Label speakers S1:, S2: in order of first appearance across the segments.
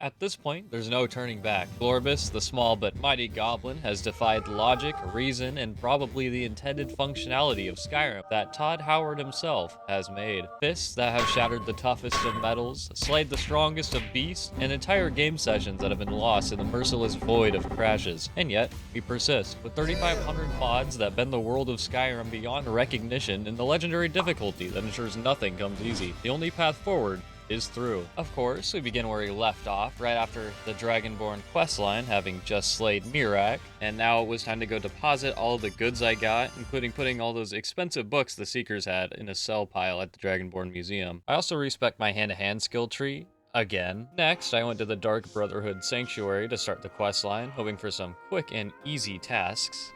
S1: At this point, there's no turning back. Glorbus, the small but mighty goblin, has defied logic, reason, and probably the intended functionality of Skyrim that Todd Howard himself has made. Fists that have shattered the toughest of metals, slayed the strongest of beasts, and entire game sessions that have been lost in the merciless void of crashes. And yet, we persist. With 3,500 mods that bend the world of Skyrim beyond recognition and the legendary difficulty that ensures nothing comes easy, the only path forward is through. Of course, we begin where we left off, right after the Dragonborn questline, having just slayed Mirak, and now it was time to go deposit all the goods I got, including putting all those expensive books the Seekers had in a sell pile at the Dragonborn Museum. I also respec my hand-to-hand skill tree, again. Next, I went to the Dark Brotherhood Sanctuary to start the questline, hoping for some quick and easy tasks.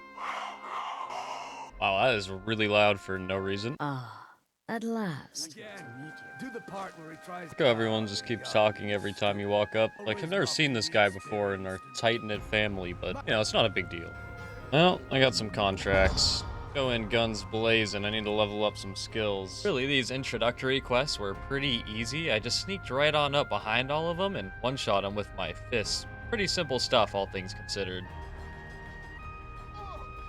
S1: Wow, that is really loud for no reason.
S2: At last.
S1: Look how everyone just keeps talking every time you walk up. Like, I've never seen this guy before in our tight-knit family, but, you know, it's not a big deal. Well, I got some contracts. Go in guns blazing, I need to level up some skills. Really, these introductory quests were pretty easy. I just sneaked right on up behind all of them and one-shot them with my fists. Pretty simple stuff, all things considered.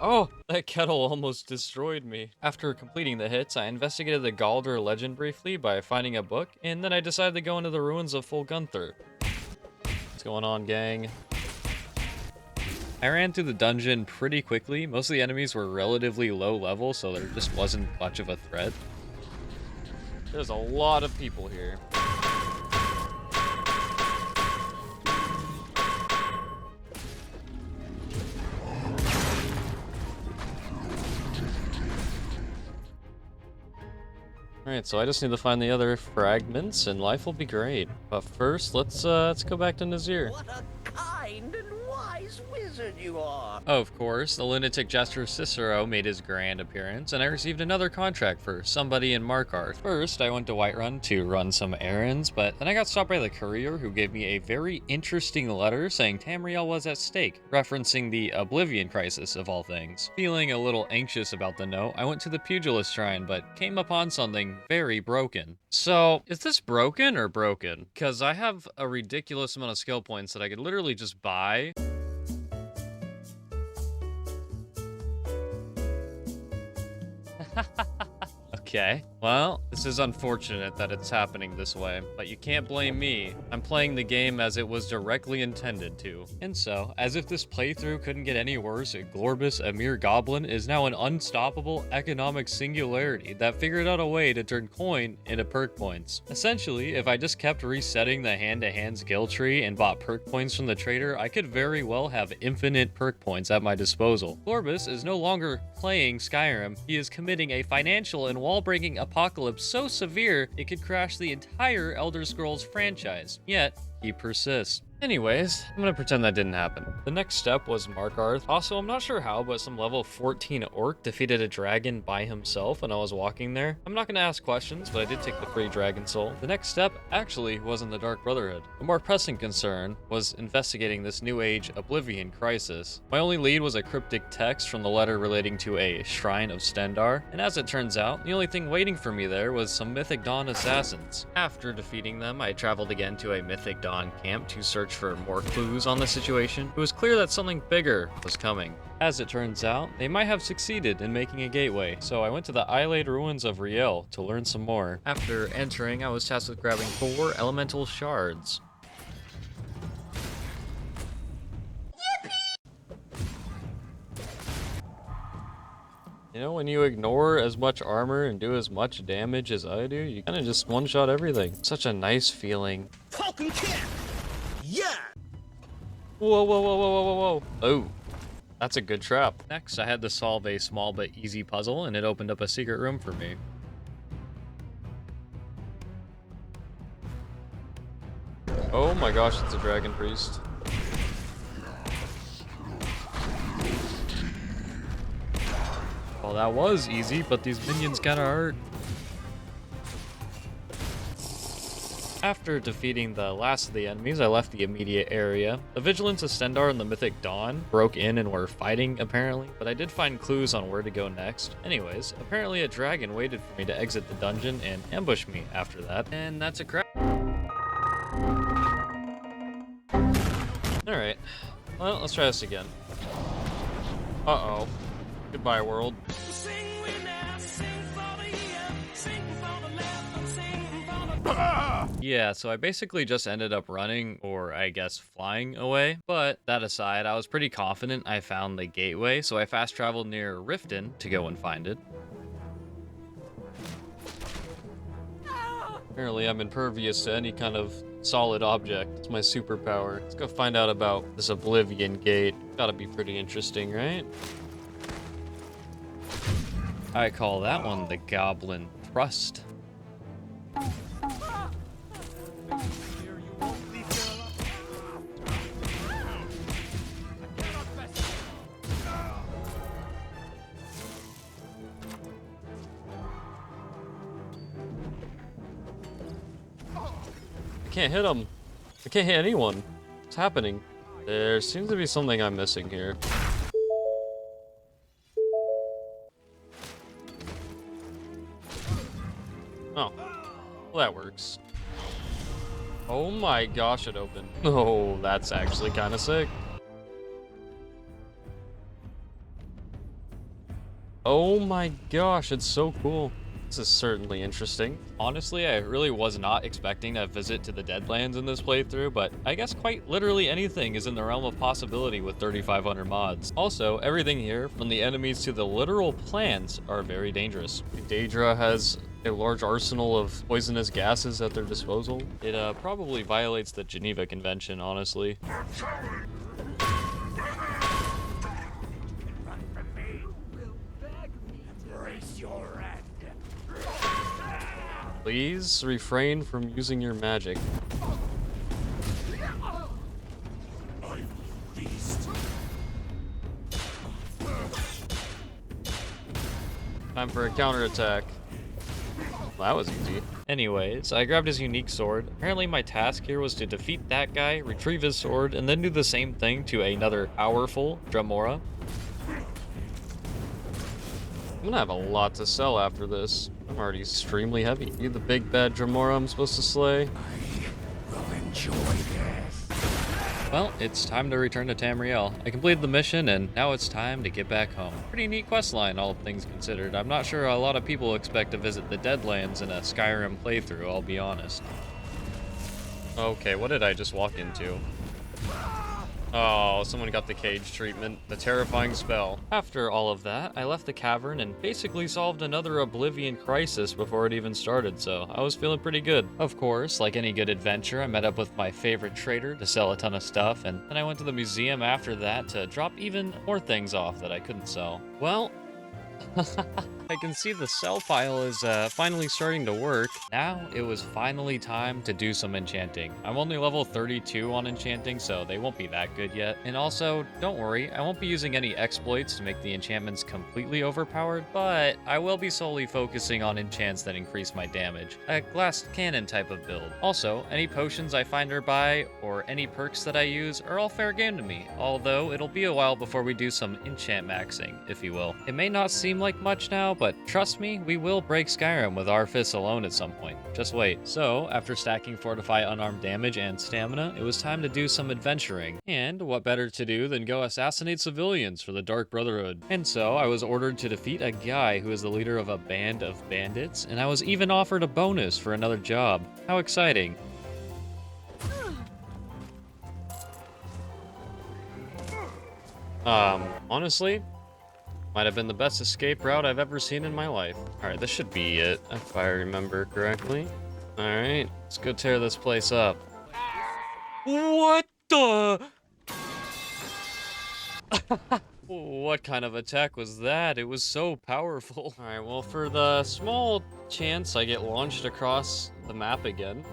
S1: Oh, that kettle almost destroyed me. After completing the hits, I investigated the Gauldur legend briefly by finding a book, and then I decided to go into the ruins of Full Gunther. What's going on, gang? I ran through the dungeon pretty quickly. Most of the enemies were relatively low level, so there just wasn't much of a threat. There's a lot of people here. Alright, so I just need to find the other fragments and life will be great. But first, let's go back to Nazir.
S3: What a kind and wise wizard you are!
S1: Oh, of course, the lunatic jester Cicero made his grand appearance, and I received another contract for somebody in Markarth. First, I went to Whiterun to run some errands, but then I got stopped by the courier who gave me a very interesting letter saying Tamriel was at stake, referencing the Oblivion Crisis of all things. Feeling a little anxious about the note, I went to the Pugilist Shrine, but came upon something very broken. So, is this broken or broken? Because I have a ridiculous amount of skill points that I could literally just buy. Okay, well, this is unfortunate that it's happening this way, but you can't blame me. I'm playing the game as it was directly intended to. And so, as if this playthrough couldn't get any worse, Glorbus, a mere goblin, is now an unstoppable economic singularity that figured out a way to turn coin into perk points. Essentially, if I just kept resetting the hand-to-hand skill tree and bought perk points from the trader, I could very well have infinite perk points at my disposal. Glorbus is no longer playing Skyrim, he is committing a financial and wall-breaking apocalypse so severe it could crash the entire Elder Scrolls franchise. Yet, he persists. Anyways, I'm gonna pretend that didn't happen. The next step was Markarth. Also, I'm not sure how, but some level 14 orc defeated a dragon by himself when I was walking there. I'm not gonna ask questions, but I did take the free dragon soul. The next step actually wasn't the Dark Brotherhood. A more pressing concern was investigating this new age Oblivion Crisis. My only lead was a cryptic text from the letter relating to a Shrine of Stendarr, and as it turns out, the only thing waiting for me there was some Mythic Dawn assassins. After defeating them, I traveled again to a Mythic Dawn camp to search for more clues on the situation. It was clear that something bigger was coming. As it turns out, they might have succeeded in making a gateway, so I went to the Islade ruins of Riel to learn some more. After entering, I was tasked with grabbing 4 elemental shards. You know, when you ignore as much armor and do as much damage as I do, you kind of just one-shot everything. Such a nice feeling.
S3: Falcon Camp! Yeah!
S1: Whoa, whoa, whoa, whoa, whoa, whoa, whoa. Oh, that's a good trap. Next, I had to solve a small but easy puzzle, and it opened up a secret room for me. Oh my gosh, it's a dragon priest. Well, that was easy, but these minions kinda hurt. After defeating the last of the enemies, I left the immediate area. The Vigilance of Stendarr and the Mythic Dawn broke in and were fighting, apparently, but I did find clues on where to go next. Anyways, apparently a dragon waited for me to exit the dungeon and ambush me after that, and that's a crap. Alright. Well, let's try this again. Uh-oh. Goodbye, world. Yeah, so I basically just ended up running, or I guess flying away. But that aside, I was pretty confident I found the gateway, so I fast traveled near Riften to go and find it. Apparently I'm impervious to any kind of solid object. It's my superpower. Let's go find out about this Oblivion gate. Gotta be pretty interesting, right? I call that one the Goblin Thrust. I can't hit him. I can't hit anyone. What's happening? There seems to be something I'm missing here. Oh, well, that works. Oh my gosh, it opened. Oh, that's actually kind of sick. Oh my gosh, it's so cool. This is certainly interesting. Honestly, I really was not expecting a visit to the Deadlands in this playthrough, but I guess quite literally anything is in the realm of possibility with 3,500 mods. Also, everything here, from the enemies to the literal plants, are very dangerous. Daedra has a large arsenal of poisonous gases at their disposal. It probably violates the Geneva Convention, honestly. Please refrain from using your magic. Time for a counterattack. Well, that was easy. Anyways, I grabbed his unique sword. Apparently my task here was to defeat that guy, retrieve his sword, and then do the same thing to another powerful Dremora. I'm gonna have a lot to sell after this. I'm already extremely heavy. You the big bad Dremora I'm supposed to slay?
S3: I will enjoy this.
S1: Well, it's time to return to Tamriel. I completed the mission, and now it's time to get back home. Pretty neat questline, all things considered. I'm not sure a lot of people expect to visit the Deadlands in a Skyrim playthrough, I'll be honest. Okay, what did I just walk into? Oh, someone got the cage treatment. The terrifying spell. After all of that, I left the cavern and basically solved another Oblivion Crisis before it even started, so I was feeling pretty good. Of course, like any good adventure, I met up with my favorite trader to sell a ton of stuff, and then I went to the museum after that to drop even more things off that I couldn't sell. Well, I can see the sell file is finally starting to work. Now it was finally time to do some enchanting. I'm only level 32 on enchanting, so they won't be that good yet. And also, don't worry, I won't be using any exploits to make the enchantments completely overpowered, but I will be solely focusing on enchants that increase my damage. A glass cannon type of build. Also, any potions I find nearby or any perks that I use are all fair game to me, although it'll be a while before we do some enchant maxing, if you will. It may not seem like much now, but trust me, we will break Skyrim with our fists alone at some point. Just wait. So, after stacking Fortify unarmed damage and stamina, it was time to do some adventuring. And what better to do than go assassinate civilians for the Dark Brotherhood. And so, I was ordered to defeat a guy who is the leader of a band of bandits, and I was even offered a bonus for another job. How exciting. Honestly, might have been the best escape route I've ever seen in my life. Alright, this should be it, if I remember correctly. Alright, let's go tear this place up. What the? What kind of attack was that? It was so powerful. Alright, well, for the small chance I get launched across the map again,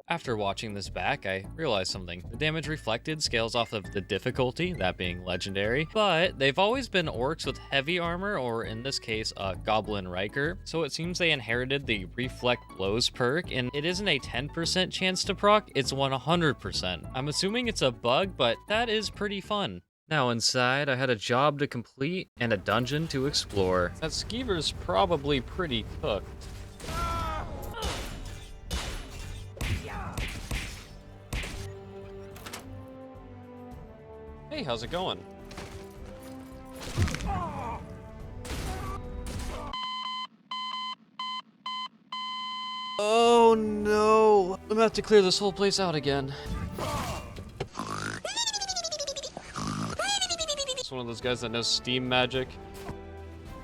S1: after watching this back, I realized something. The damage reflected scales off of the difficulty, that being legendary, but they've always been orcs with heavy armor, or in this case, a goblin Riker, so it seems they inherited the reflect blows perk, and it isn't a 10% chance to proc, it's 100%. I'm assuming it's a bug, but that is pretty fun. Now inside, I had a job to complete and a dungeon to explore. That skeever's probably pretty cooked. Hey, how's it going? Oh no! I'm gonna have to clear this whole place out again. It's one of those guys that knows steam magic.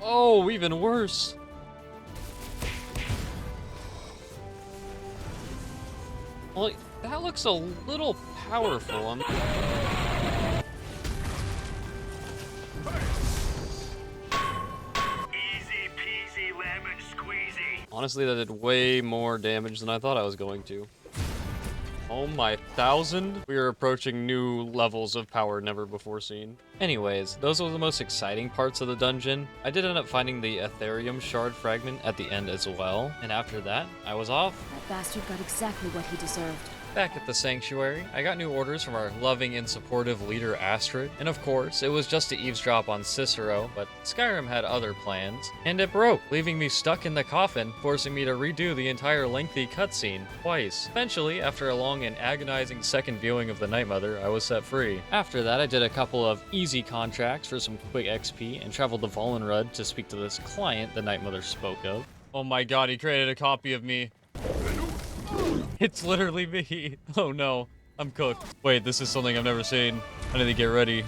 S1: Oh, even worse! Well, that looks a little powerful.
S3: Easy peasy lemon squeezy.
S1: Honestly, that did way more damage than I thought I was going to. Oh my 1,000? We are approaching new levels of power never before seen. Anyways, those were the most exciting parts of the dungeon. I did end up finding the Ethereum shard fragment at the end as well, and after that, I was off.
S2: That bastard got exactly what he deserved.
S1: Back at the sanctuary, I got new orders from our loving and supportive leader Astrid, and of course, it was just to eavesdrop on Cicero, but Skyrim had other plans, and it broke, leaving me stuck in the coffin, forcing me to redo the entire lengthy cutscene twice. Eventually, after a long and agonizing second viewing of the Night Mother, I was set free. After that, I did a couple of easy contracts for some quick XP, and traveled to Valenrud to speak to this client the Night Mother spoke of. Oh my god, he created a copy of me. It's literally me. Oh no, I'm cooked. Wait, this is something I've never seen. I need to get ready.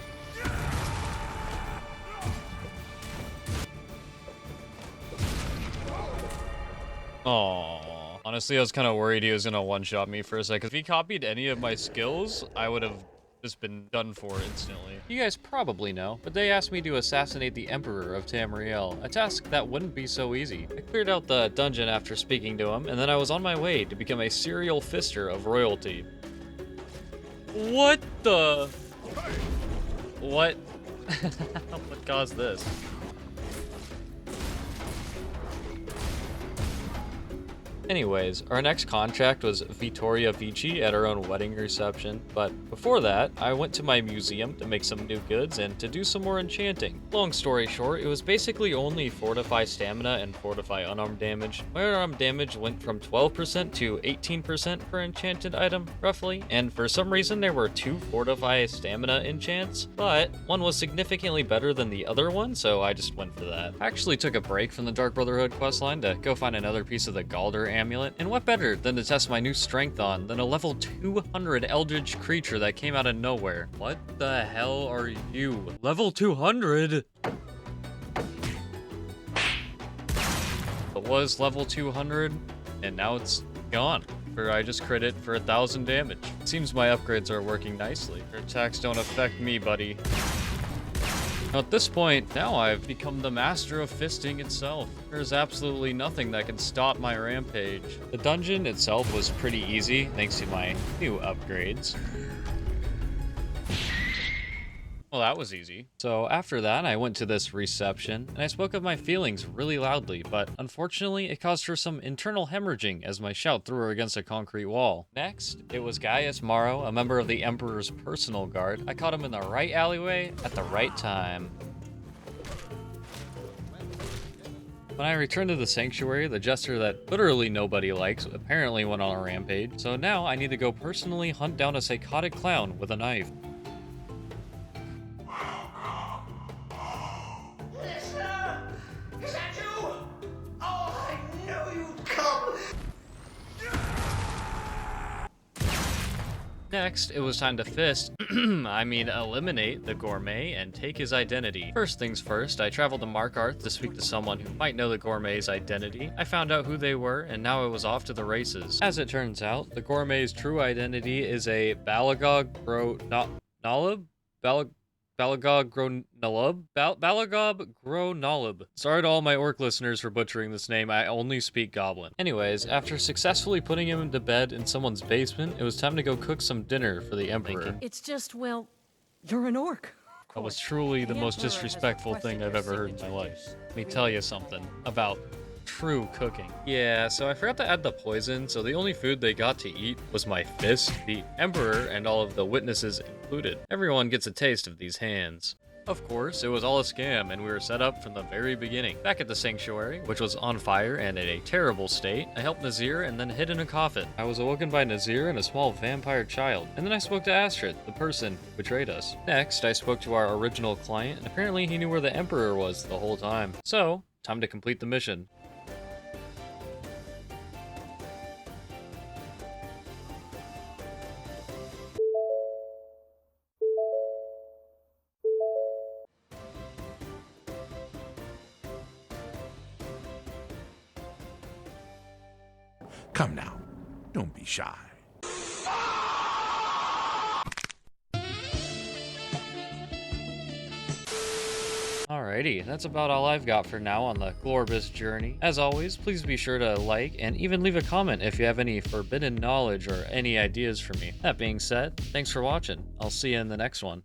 S1: Aww. Honestly, I was kind of worried he was gonna one-shot me for a second. If he copied any of my skills, I would have just been done for instantly. You guys probably know, but they asked me to assassinate the Emperor of Tamriel, a task that wouldn't be so easy. I cleared out the dungeon after speaking to him, and then I was on my way to become a serial fister of royalty. What the? What? What caused this? Anyways, our next contract was Vittoria Vici at our own wedding reception, but before that, I went to my museum to make some new goods and to do some more enchanting. Long story short, it was basically only fortify stamina and fortify unarmed damage. My unarmed damage went from 12% to 18% per enchanted item, roughly, and for some reason there were 2 fortify stamina enchants, but one was significantly better than the other one, so I just went for that. I actually took a break from the Dark Brotherhood questline to go find another piece of the Gauldur amulet, and what better than to test my new strength on than a level 200 eldritch creature that came out of nowhere. What the hell are you? Level 200? It was level 200, and now it's gone. I just crit it for 1,000 damage. Seems my upgrades are working nicely. Your attacks don't affect me, buddy. At this point, now I've become the master of fisting itself. There's absolutely nothing that can stop my rampage. The dungeon itself was pretty easy, thanks to my new upgrades. Well, that was easy. So after that, I went to this reception, and I spoke of my feelings really loudly, but unfortunately, it caused her some internal hemorrhaging as my shout threw her against a concrete wall. Next, it was Gaius Maro, a member of the Emperor's personal guard. I caught him in the right alleyway at the right time. When I returned to the sanctuary, the jester that literally nobody likes apparently went on a rampage, so now I need to go personally hunt down a psychotic clown with a knife. Next, it was time to fist, eliminate the gourmet and take his identity. First things first, I traveled to Markarth to speak to someone who might know the gourmet's identity. I found out who they were, and now I was off to the races. As it turns out, the gourmet's true identity is a Balagog Gro-Nolub? Balagog Gro-Nolub. Sorry to all my orc listeners for butchering this name, I only speak Goblin. Anyways, after successfully putting him to bed in someone's basement, it was time to go cook some dinner for the Emperor.
S4: It's just, well, you're an orc.
S1: That was truly the most disrespectful thing I've ever heard in my life. Let me tell you something about true cooking. Yeah, so I forgot to add the poison, so the only food they got to eat was my fist, the Emperor, and all of the witnesses included. Everyone gets a taste of these hands. Of course, it was all a scam, and we were set up from the very beginning. Back at the sanctuary, which was on fire and in a terrible state, I helped Nazir and then hid in a coffin. I was awoken by Nazir and a small vampire child, and then I spoke to Astrid, the person who betrayed us. Next, I spoke to our original client, and apparently he knew where the Emperor was the whole time. So, time to complete the mission.
S5: Come now, don't be shy.
S1: Alrighty, that's about all I've got for now on the Glorbus journey. As always, please be sure to like and even leave a comment if you have any forbidden knowledge or any ideas for me. That being said, thanks for watching. I'll see you in the next one.